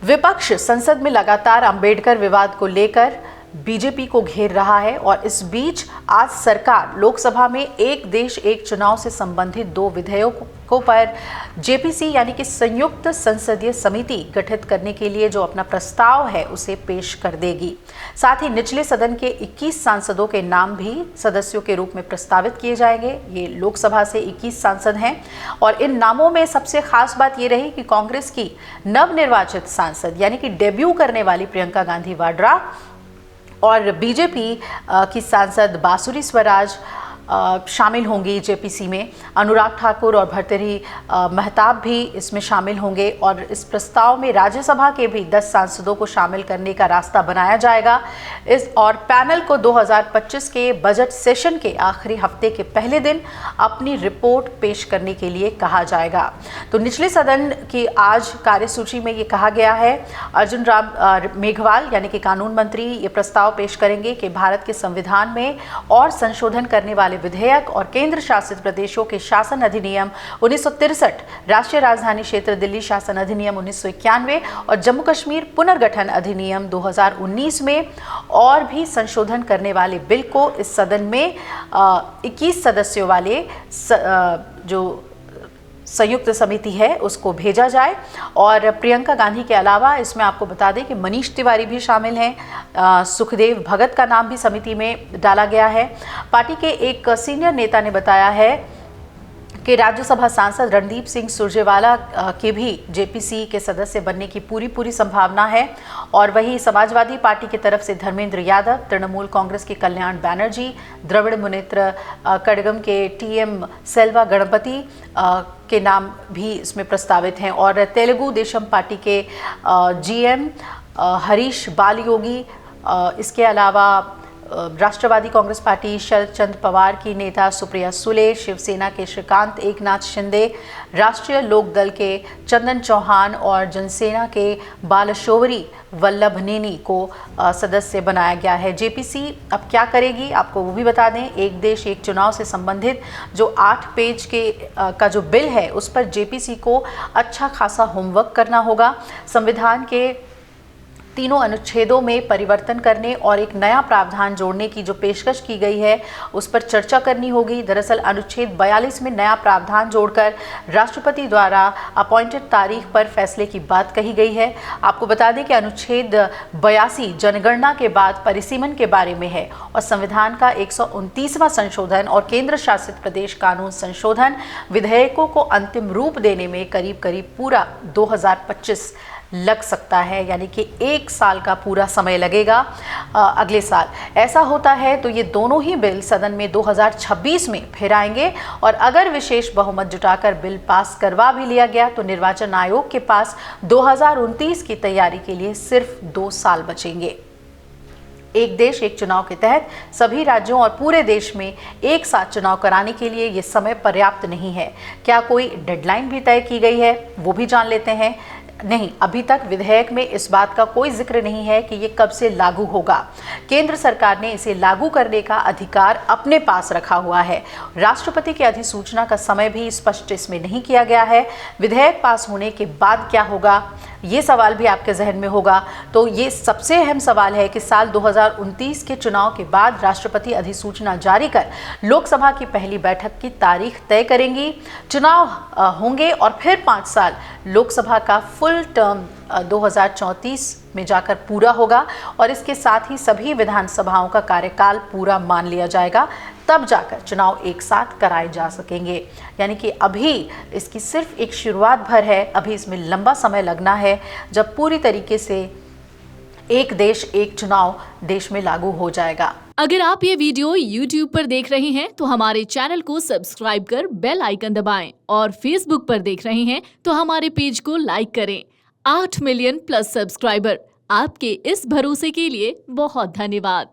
विपक्ष संसद में लगातार अंबेडकर विवाद को लेकर बीजेपी को घेर रहा है और इस बीच आज सरकार लोकसभा में एक देश एक चुनाव से संबंधित 2 विधेयकों पर जेपीसी यानी कि संयुक्त संसदीय समिति गठित करने के लिए जो अपना प्रस्ताव है उसे पेश कर देगी। साथ ही निचले सदन के 21 सांसदों के नाम भी सदस्यों के रूप में प्रस्तावित किए जाएंगे। ये लोकसभा से 21 सांसद हैं और इन नामों में सबसे खास बात ये रही कि कांग्रेस की नवनिर्वाचित सांसद यानी कि डेब्यू करने वाली प्रियंका गांधी वाड्रा और बीजेपी की सांसद बांसुरी स्वराज शामिल होंगी जेपीसी में। अनुराग ठाकुर और भर्तृहरि महताब भी इसमें शामिल होंगे और इस प्रस्ताव में राज्यसभा के भी 10 सांसदों को शामिल करने का रास्ता बनाया जाएगा। इस और पैनल को 2025 के बजट सेशन के आखिरी हफ्ते के पहले दिन अपनी रिपोर्ट पेश करने के लिए कहा जाएगा। तो निचले सदन की आज कार्यसूची में ये कहा गया है, अर्जुन राम मेघवाल यानी कि कानून मंत्री ये प्रस्ताव पेश करेंगे कि भारत के संविधान में और संशोधन करने वाले विधेयक और केंद्र शासित प्रदेशों के शासन अधिनियम 1963, राष्ट्रीय राजधानी क्षेत्र दिल्ली शासन अधिनियम 1991 और जम्मू कश्मीर पुनर्गठन अधिनियम 2019 में और भी संशोधन करने वाले बिल को इस सदन में 21 सदस्यों वाले जो संयुक्त समिति है उसको भेजा जाए। और प्रियंका गांधी के अलावा इसमें आपको बता दें कि मनीष तिवारी भी शामिल हैं, सुखदेव भगत का नाम भी समिति में डाला गया है। पार्टी के एक सीनियर नेता ने बताया है कि राज्यसभा सांसद रणदीप सिंह सुरजेवाला के भी जेपीसी के सदस्य बनने की पूरी संभावना है। और वहीं समाजवादी पार्टी की तरफ से धर्मेंद्र यादव, तृणमूल कांग्रेस के कल्याण बैनर्जी, द्रविड़ मुनेत्र कड़गम के टीएम सेल्वा गणपति के नाम भी इसमें प्रस्तावित हैं और तेलुगु देशम पार्टी के जीएम हरीश बालयोगी, इसके अलावा राष्ट्रवादी कांग्रेस पार्टी शरद चंद्र पवार की नेता सुप्रिया सुले, शिवसेना के श्रीकांत एकनाथ शिंदे, राष्ट्रीय लोक दल के चंदन चौहान और जनसेना के बालशौरी वल्लभ नेनी को सदस्य बनाया गया है। जेपीसी अब क्या करेगी आपको वो भी बता दें। एक देश एक चुनाव से संबंधित जो 8 पेज का जो बिल है उस पर जेपीसी को अच्छा खासा होमवर्क करना होगा। संविधान के तीनों अनुच्छेदों में परिवर्तन करने और एक नया प्रावधान जोड़ने की जो पेशकश की गई है उस पर चर्चा करनी होगी। दरअसल अनुच्छेद 42 में नया प्रावधान जोड़कर राष्ट्रपति द्वारा अपॉइंटेड तारीख पर फैसले की बात कही गई है। आपको बता दें कि अनुच्छेद 82 जनगणना के बाद परिसीमन के बारे में है और संविधान का 129वां संशोधन और केंद्र शासित प्रदेश कानून संशोधन विधेयकों को अंतिम रूप देने में करीब पूरा 2025 लग सकता है, यानी कि 1 साल का पूरा समय लगेगा अगले साल। ऐसा होता है तो ये दोनों ही बिल सदन में 2026 में फिर आएंगे और अगर विशेष बहुमत जुटाकर बिल पास करवा भी लिया गया तो निर्वाचन आयोग के पास 2029 की तैयारी के लिए सिर्फ 2 साल बचेंगे। एक देश एक चुनाव के तहत सभी राज्यों और पूरे देश में एक साथ चुनाव कराने के लिए ये समय पर्याप्त नहीं है। क्या कोई डेडलाइन भी तय की गई है वो भी जान लेते हैं। नहीं, अभी तक विधेयक में इस बात का कोई जिक्र नहीं है कि ये कब से लागू होगा। केंद्र सरकार ने इसे लागू करने का अधिकार अपने पास रखा हुआ है। राष्ट्रपति की अधिसूचना का समय भी स्पष्ट इसमें नहीं किया गया है। विधेयक पास होने के बाद क्या होगा ये सवाल भी आपके जहन में होगा। तो ये सबसे अहम सवाल है कि साल 2029 के चुनाव के बाद राष्ट्रपति अधिसूचना जारी कर लोकसभा की पहली बैठक की तारीख तय करेंगी। चुनाव होंगे और फिर 5 साल लोकसभा का फुल टर्म 2034 में जाकर पूरा होगा और इसके साथ ही सभी विधानसभाओं का कार्यकाल पूरा मान लिया जाएगा। तब जाकर चुनाव एक साथ कराए जा सकेंगे। यानी कि अभी इसकी सिर्फ एक शुरुआत भर है, अभी इसमें लंबा समय लगना है जब पूरी तरीके से एक देश एक चुनाव देश में लागू हो जाएगा। अगर आप ये वीडियो YouTube पर देख रहे हैं तो हमारे चैनल को सब्सक्राइब कर बेल आइकन दबाएं और Facebook पर देख रहे हैं तो हमारे पेज को लाइक करें। 8 मिलियन प्लस सब्सक्राइबर, आपके इस भरोसे के लिए बहुत धन्यवाद।